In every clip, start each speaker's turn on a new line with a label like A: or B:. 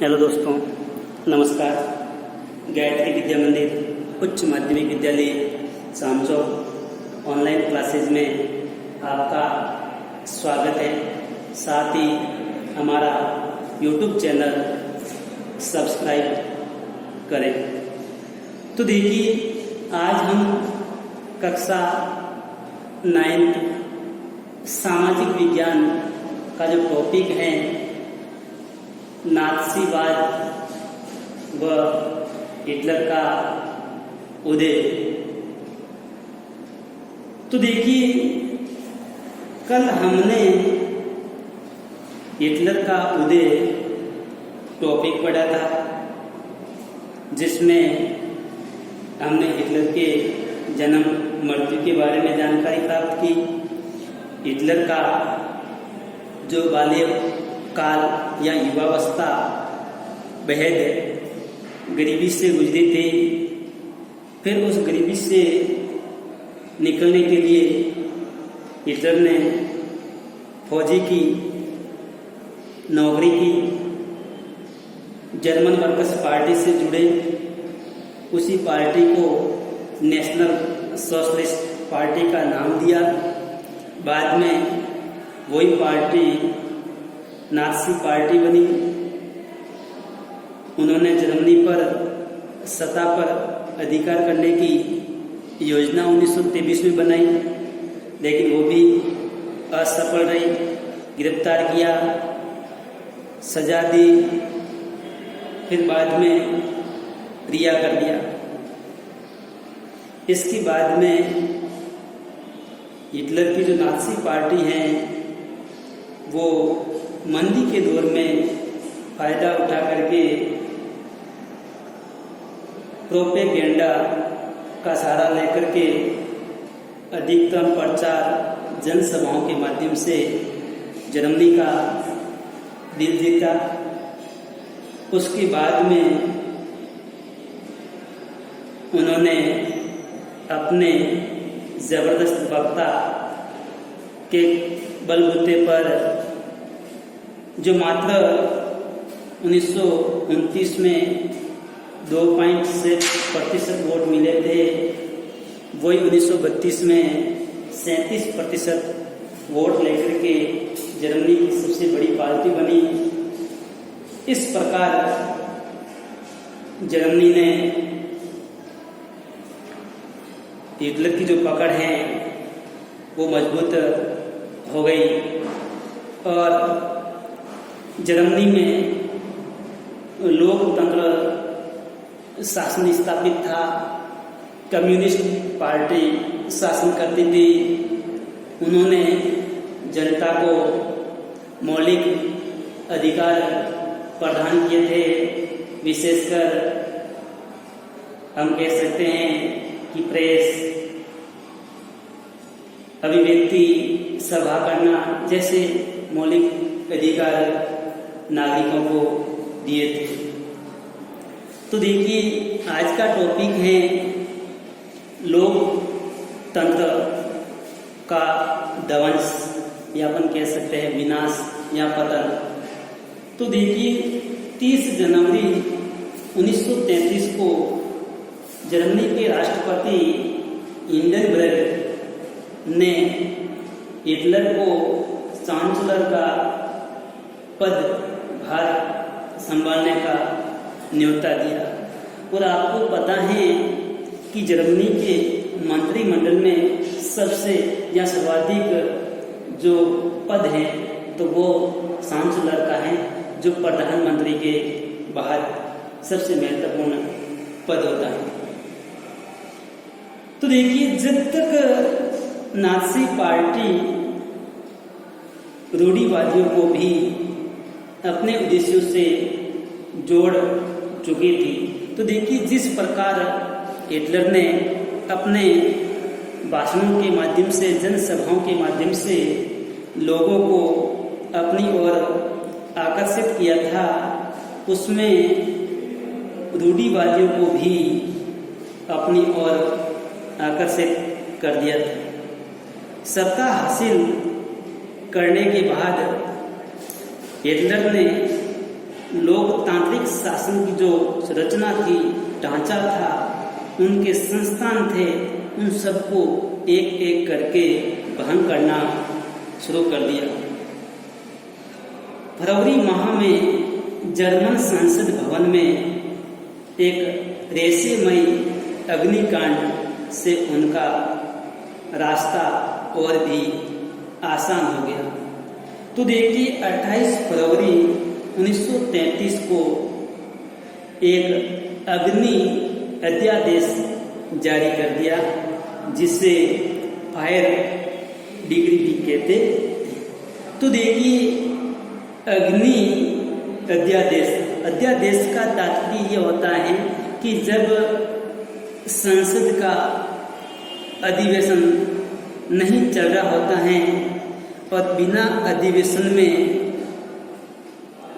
A: Hello दोस्तों, नमस्कार। गायत्री विद्या मंदिर उच्च माध्यमिक विद्यालय सामचौक ऑनलाइन क्लासेज में आपका स्वागत है। साथ ही हमारा यूट्यूब चैनल सब्सक्राइब करें। तो देखिए, आज हम कक्षा 9 सामाजिक विज्ञान का जो टॉपिक है नाथसीवाद व हिटलर का उदय। तो देखिए, कल हमने हिटलर का उदय टॉपिक पढ़ा था, जिसमें हमने हिटलर के जन्म मृत्यु के बारे में जानकारी प्राप्त की। हिटलर का जो बाल्य काल या युवावस्था बेहद गरीबी से गुजरी थी। फिर उस गरीबी से निकलने के लिए हिटलर ने फौजी की नौकरी की, जर्मन वर्कर्स पार्टी से जुड़े। उसी पार्टी को नेशनल सोशलिस्ट पार्टी का नाम दिया। बाद में वही पार्टी नाथसी पार्टी बनी। उन्होंने जर्मनी पर सत्ता पर अधिकार करने की योजना 1923 में बनाई, लेकिन वो भी असफल रही। गिरफ्तार किया, सजा दी, फिर बाद में रिहा कर दिया। इसके बाद में हिटलर की जो नाथसी पार्टी है वो मंदी के दौर में फायदा उठा करके प्रोपेगेंडा का सहारा लेकर के अधिकतम प्रचार जनसभाओं के माध्यम से जर्मनी का दिल जीता। उसके बाद में उन्होंने अपने जबरदस्त वक्ता के बलबूते पर जो मात्र 1929 में 2.6% वोट मिले थे, वही 1932 में 37% वोट लेकर के जर्मनी की सबसे बड़ी पार्टी बनी। इस प्रकार जर्मनी ने हिटलर की जो पकड़ है वो मजबूत हो गई और जर्मनी में लोकतंत्र शासन स्थापित था। कम्युनिस्ट पार्टी शासन करती थी। उन्होंने जनता को मौलिक अधिकार प्रदान किए थे। विशेषकर हम कह सकते हैं कि प्रेस, अभिव्यक्ति, सभा करना जैसे मौलिक अधिकार नागरिकों को दिए थे। तो देखिए, आज का टॉपिक है लोकतंत्र का ध्वंस, या अपन कह सकते हैं विनाश या पतन। तो देखिए, 30 जनवरी 1933 को जर्मनी के राष्ट्रपति हिंडेनबर्ग ने हिटलर को चांसलर का पद भार संभालने का न्योता दिया। और आपको पता है कि जर्मनी के मंत्रिमंडल में सबसे या सर्वाधिक जो पद है तो वो चांसलर का है, जो प्रधानमंत्री के बाहर सबसे महत्वपूर्ण पद होता है। तो देखिए, जब तक नाथसी पार्टी रूढ़िवादियों को भी अपने उद्देश्यों से जोड़ चुकी थी। तो देखिए, जिस प्रकार हिटलर ने अपने भाषणों के माध्यम से, जनसभाओं के माध्यम से लोगों को अपनी ओर आकर्षित किया था, उसमें रूढ़िवादियों को भी अपनी ओर आकर्षित कर दिया था। सत्ता हासिल करने के बाद हिटलर ने लोकतांत्रिक शासन की जो रचना थी, ढांचा था, उनके संस्थान थे, उन सबको एक एक करके भंग करना शुरू कर दिया। फरवरी माह में जर्मन संसद भवन में एक रहस्यमयी अग्निकांड से उनका रास्ता और भी आसान हो गया। तो देखिए 28 फरवरी 1933 को एक अग्नि अध्यादेश जारी कर दिया, जिसे फायर डिग्री भी कहते। तो देखिए अग्नि अध्यादेश का तात्पर्य ये होता है कि जब संसद का अधिवेशन नहीं चल रहा होता है और बिना अधिवेशन में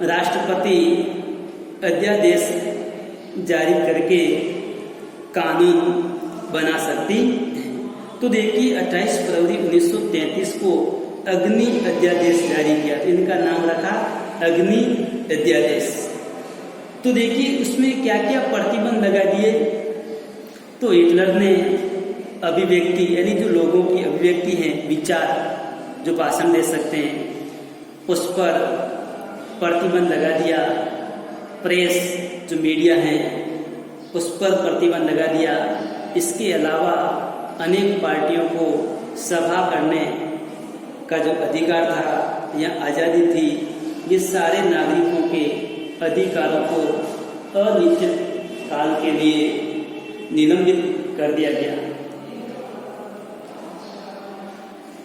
A: राष्ट्रपति अध्यादेश जारी करके कानून बना सकती। तो देखिए 28 फरवरी 1933 को अग्नि अध्यादेश जारी किया, इनका नाम रखा अग्नि अध्यादेश। तो देखिए उसमें क्या क्या प्रतिबंध लगा दिए। तो हिटलर ने अभिव्यक्ति यानी जो लोगों की अभिव्यक्ति है, विचार जो भाषण दे सकते हैं, उस पर प्रतिबंध लगा दिया। प्रेस जो मीडिया है उस पर प्रतिबंध लगा दिया। इसके अलावा अनेक पार्टियों को सभा करने का जो अधिकार था या आज़ादी थी, ये सारे नागरिकों के अधिकारों को अनिश्चित काल के लिए निलंबित कर दिया गया।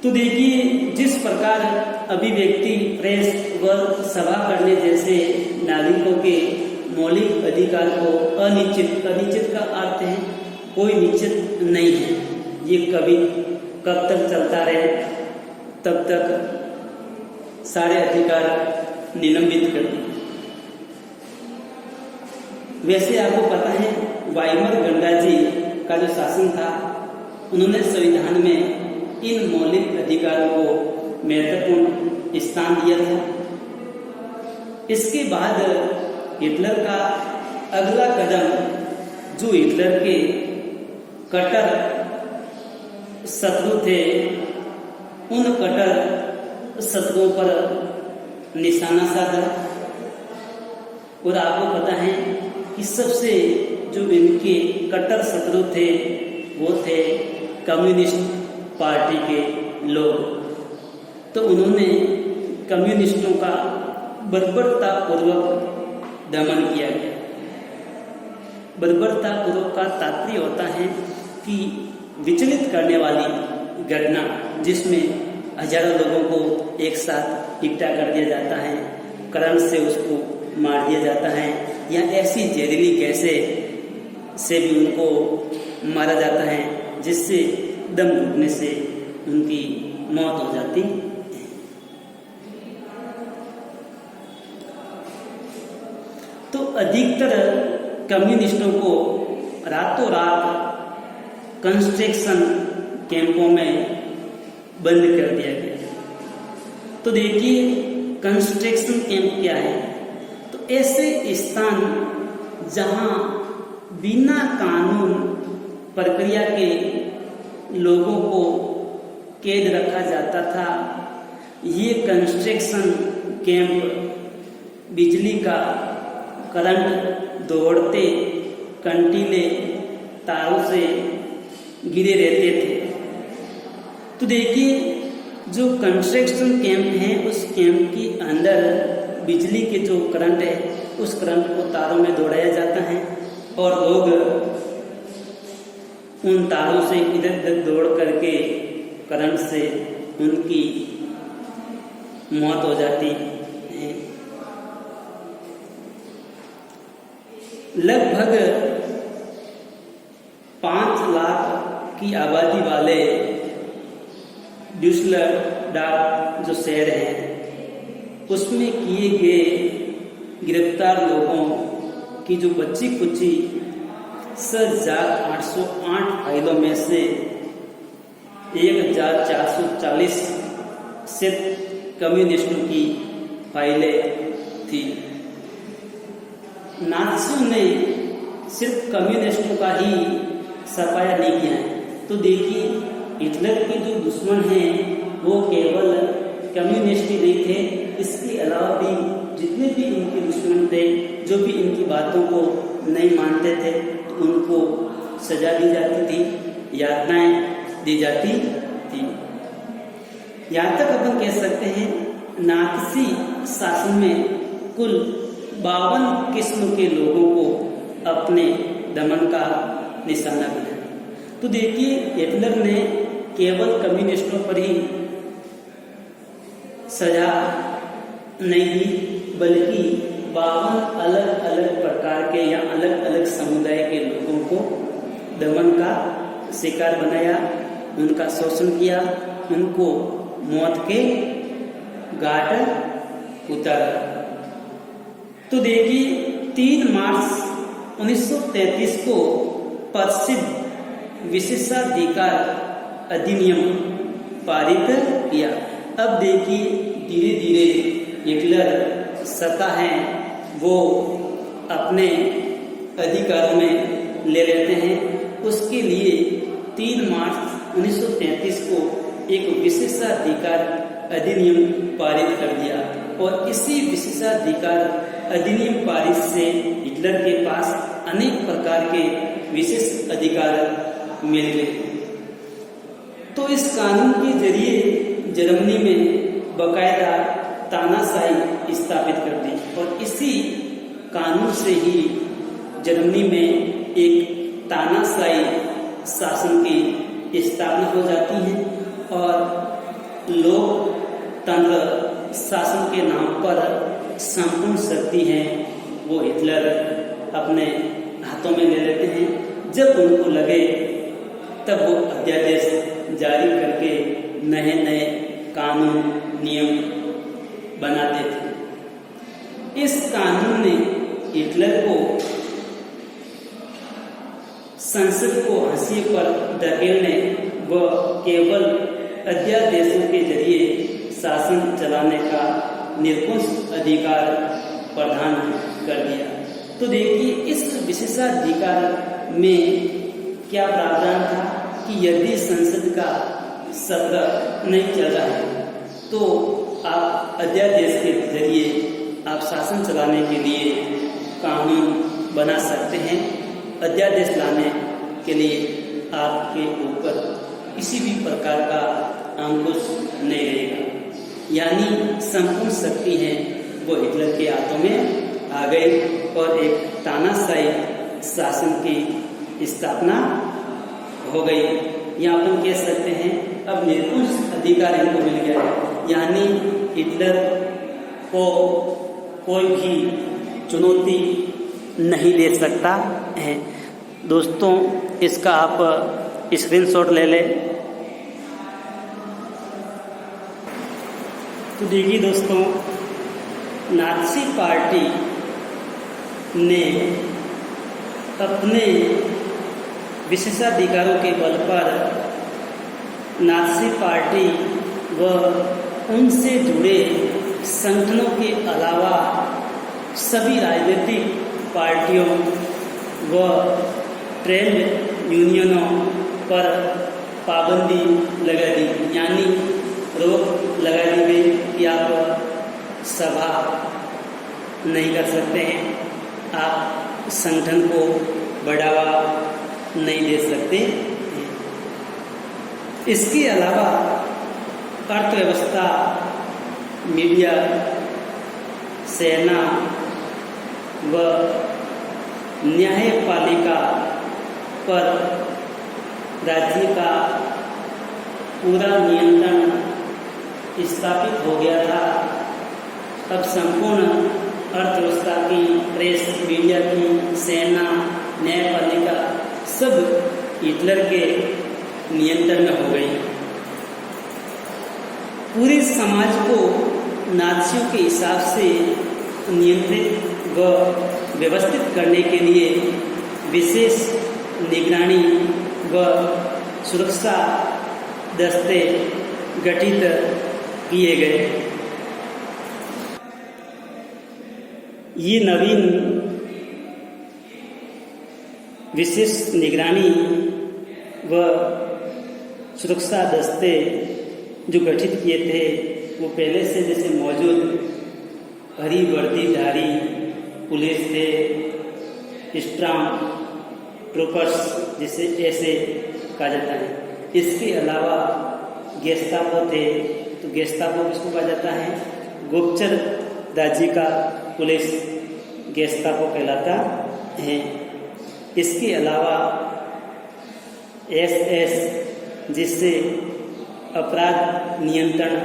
A: तो देखिए जिस प्रकार अभिव्यक्ति, प्रेस व सभा करने जैसे नागरिकों के मौलिक अधिकार को अनिश्चित का अर्थ है कोई निश्चित नहीं है, ये कब तक चलता रहे तब तक सारे अधिकार निलंबित कर दिए। वैसे आपको पता है वाइमर गणराज्य का जो शासन था, उन्होंने संविधान में इन मौलिक अधिकारों को महत्वपूर्ण स्थान दिया था। इसके बाद हिटलर का अगला कदम, जो हिटलर के कट्टर शत्रु थे, उन कट्टर शत्रुओं पर निशाना साधा। और आपको पता है कि सबसे जो इनके कट्टर शत्रु थे वो थे कम्युनिस्ट पार्टी के लोग। तो उन्होंने कम्युनिस्टों का बर्बरतापूर्वक दमन किया गया। बर्बरतापूर्वक का तात्पर्य होता है कि विचलित करने वाली घटना, जिसमें हजारों लोगों को एक साथ इकट्ठा कर दिया जाता है, करंट से उसको मार दिया जाता है, या ऐसी जहरीली गैसें से भी उनको मारा जाता है जिससे दम घुटने से उनकी मौत हो जाती। तो अधिकतर कम्युनिस्टों को रातों रात कंस्ट्रक्शन कैंपों में बंद कर दिया गया। तो देखिए कंस्ट्रक्शन कैंप क्या है। तो ऐसे स्थान जहां बिना कानून प्रक्रिया के लोगों को कैद रखा जाता था, ये कंस्ट्रक्शन कैंप बिजली का करंट दौड़ते कंटीले तारों से गिरे रहते थे। तो देखिए जो कंस्ट्रक्शन कैंप है, उस कैंप के अंदर बिजली के जो करंट है, उस करंट को तारों में दौड़ाया जाता है और लोग उन तारों से इधर उधर दौड़ करके करंट से उनकी मौत हो जाती है। लगभग 5 लाख की आबादी वाले ड्यूसलडॉर्फ जो शहर है, उसमें किए गए गिरफ्तार लोगों की जो बच्ची कुची 6,808 फाइलों में से 1,440 सिर्फ कम्युनिस्टों की फाइलें थी। नाज़ियों ने सिर्फ कम्युनिस्टों का ही सफाया नहीं किया है। तो देखिए, हिटलर के जो दुश्मन हैं वो केवल कम्युनिस्ट ही नहीं थे, इसके अलावा भी जितने भी इनके दुश्मन थे, जो भी इनकी बातों को नहीं मानते थे, तो उनको सजा दी जाती थी, यातनाएं दी जाती थी। यहाँ तक अपन कह सकते हैं नाज़ी शासन में कुल 52 किस्म के लोगों को अपने दमन का निशाना बनाया। तो देखिए, हिटलर ने केवल कम्युनिस्टों पर ही सजा नहीं दी, बल्कि 52 अलग अलग प्रकार के या अलग अलग समुदाय के लोगों को दमन का शिकार बनाया, उनका शोषण किया, उनको मौत के घाट उतारा। तो देखिए, 3 मार्च 1933 को प्रसिद्ध विशेषाधिकार अधिनियम पारित किया। अब देखिए, धीरे धीरे हिटलर सत्ता है वो अपने अधिकारों में ले लेते हैं। उसके लिए 3 मार्च 1933 को एक विशेषाधिकार अधिनियम पारित कर दिया, और इसी विशेषाधिकार अधिनियम पारित से हिटलर के पास अनेक प्रकार के विशेष अधिकार मिल गए। तो इस कानून के जरिए जर्मनी में बकायदा तानाशाही स्थापित कर दी, और इसी कानून से ही जर्मनी में एक तानाशाही शासन की स्थापना हो जाती है, और लोकतंत्र शासन के नाम पर संपूर्ण शक्ति है वो हिटलर अपने हाथों में ले लेते हैं। जब उनको लगे तब वो अध्यादेश जारी करके नए नए कानून नियम बनाते थे। इस कानून ने हिटलर को संसद को हंसी पर धकेलने व केवल अध्यादेशों के जरिए शासन चलाने का निरंकुश अधिकार प्रदान कर दिया। तो देखिए, इस विशेषाधिकार में क्या प्रावधान था कि यदि संसद का सत्र नहीं चल रहा है तो आप अध्यादेश के जरिए आप शासन चलाने के लिए कानून बना सकते हैं। अध्यादेश लाने के लिए आपके ऊपर किसी भी प्रकार का अंकुश नहीं रहेगा, यानी संपूर्ण शक्ति है वो हिटलर के हाथों में आ गई, और एक तानाशाही शासन की स्थापना हो गई। यहाँ अपन कह सकते हैं अब निरंकुश अधिकार इनको मिल गया है, यानी हिटलर को कोई भी चुनौती नहीं दे सकता है। दोस्तों, इसका आप स्क्रीनशॉट ले लें। तो देखिए दोस्तों, नाज़ी पार्टी ने अपने विशेषाधिकारों के बल पर नाज़ी पार्टी व उनसे जुड़े संगठनों के अलावा सभी राजनीतिक पार्टियों व ट्रेड यूनियनों पर पाबंदी लगा दी, यानी रोक लगा दी गई कि आप सभा नहीं कर सकते हैं, आप संगठन को बढ़ावा नहीं दे सकते। इसके अलावा अर्थव्यवस्था, मीडिया, सेना व न्यायपालिका पर राज्य का पूरा नियंत्रण स्थापित हो गया था। अब संपूर्ण अर्थव्यवस्था की, प्रेस, मीडिया की, सेना, न्यायपालिका सब हिटलर के नियंत्रण में हो गई। पूरे समाज को नाज़ियों के हिसाब से नियंत्रित व व्यवस्थित करने के लिए विशेष निगरानी व सुरक्षा दस्ते गठित किए गए। ये नवीन विशेष निगरानी व सुरक्षा दस्ते जो गठित किए थे वो पहले से जैसे मौजूद हरी वर्दीधारी पुलिस थे, स्ट्रॉन्ग ट्रूपर्स जिसे ऐसे कहा जाता है। इसके अलावा गेस्तापो थे, तो गेस्तापो किसको कहा जाता है? गुप्तचर राज्य का पुलिस गेस्तापो कहलाता है। इसके अलावा SS जिससे अपराध नियंत्रण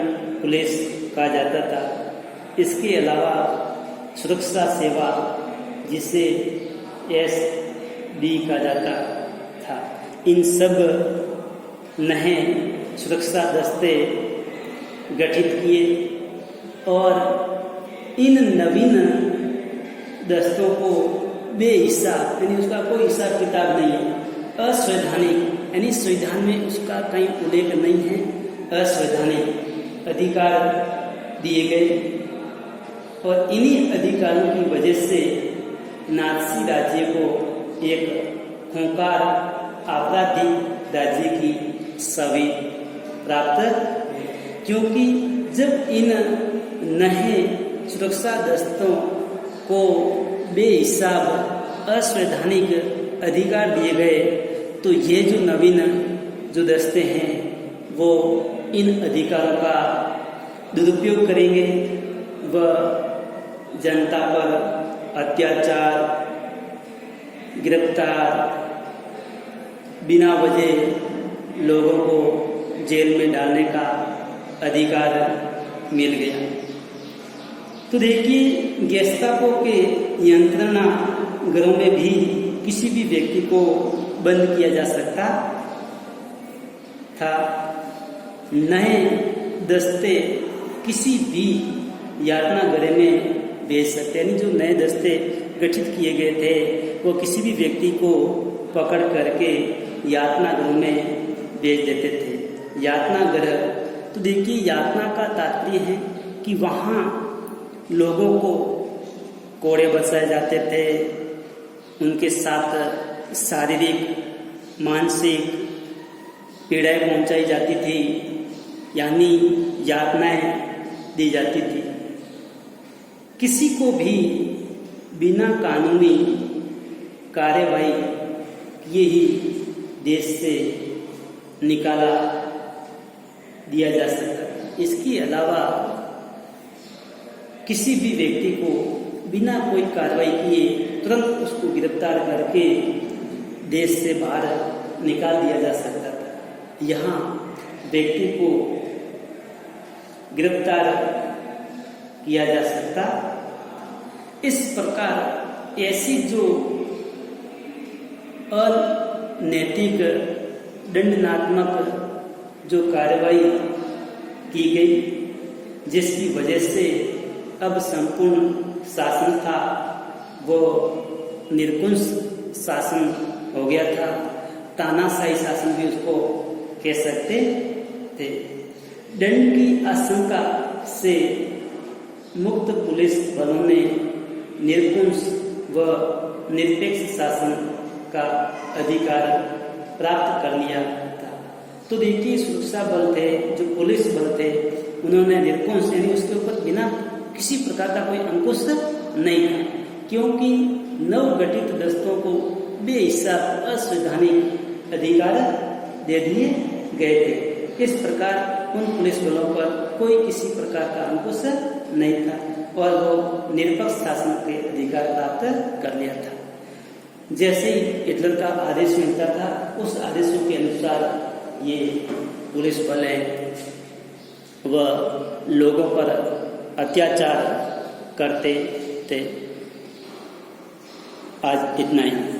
A: पुलिस कहा जाता था। इसके अलावा सुरक्षा सेवा जिसे SD कहा जाता था। इन सब नए सुरक्षा दस्ते गठित किए और इन नवीन दस्तों को बेहिसाब यानी उसका कोई हिसाब किताब नहीं है, असंवैधानिक यानी संविधान में उसका कहीं उल्लेख नहीं है, असंवैधानिक अधिकार दिए गए और इन्हीं अधिकारों की वजह से नाज़ी राज्य को एक खूंखार आपराधिक राज्य की छवि प्राप्त, क्योंकि जब इन नए सुरक्षा दस्तों को बेहिसाब असंवैधानिक अधिकार दिए गए तो ये जो नवीन जो दस्ते हैं वो इन अधिकारों का दुरुपयोग करेंगे व जनता पर अत्याचार, गिरफ्तार, बिना वजह लोगों को जेल में डालने का अधिकार मिल गया। तो देखिए गेस्तापो के नियंत्रण गृहों में भी किसी भी व्यक्ति को बंद किया जा सकता था। नए दस्ते किसी भी यातना गृह में भेज सकते, यानी जो नए दस्ते गठित किए गए थे वो किसी भी व्यक्ति को पकड़ करके यातना गृह में भेज देते थे। यातना गृह, तो देखिए यातना का तात्पर्य है कि वहाँ लोगों को कोड़े बरसाए जाते थे, उनके साथ शारीरिक मानसिक पीड़ाएं पहुंचाई जाती थी, यानी यातनाएं दी जाती थी। किसी को भी बिना कानूनी कार्यवाही किए ही देश से निकाला दिया जा सकता। इसके अलावा किसी भी व्यक्ति को बिना कोई कार्रवाई किए तुरंत उसको गिरफ्तार करके देश से बाहर निकाल दिया जा सकता था। यहाँ व्यक्ति को गिरफ्तार किया जा सकता। इस प्रकार ऐसी जो अनैतिक दंडनात्मक जो कार्रवाई की गई, जिसकी वजह से अब संपूर्ण शासन था वो निरंकुश शासन हो गया था, तानाशाही शासन भी उसको कह सकते थे। दंड की आशंका से मुक्त पुलिस बलों ने निरंकुश व निरपेक्ष शासन का अधिकार प्राप्त कर लिया था। तो देखिए सुरक्षा बल थे, जो पुलिस बल थे, उन्होंने निरंकुश यानी उसके ऊपर बिना किसी प्रकार का कोई अंकुश नहीं था, क्योंकि नवगठित दस्तों को बेहिसाब असंवैधानिक अधिकार दे दिए गए थे। इस प्रकार उन पुलिस बलों पर कोई किसी प्रकार का अंकुश नहीं था और वो निरपक्ष शासन के अधिकार प्राप्त कर लिया था। जैसे ही हिटलर का आदेश मिलता था, उस आदेशों के अनुसार ये पुलिस बल है वह लोगों पर अत्याचार करते थे। आज इतना ही।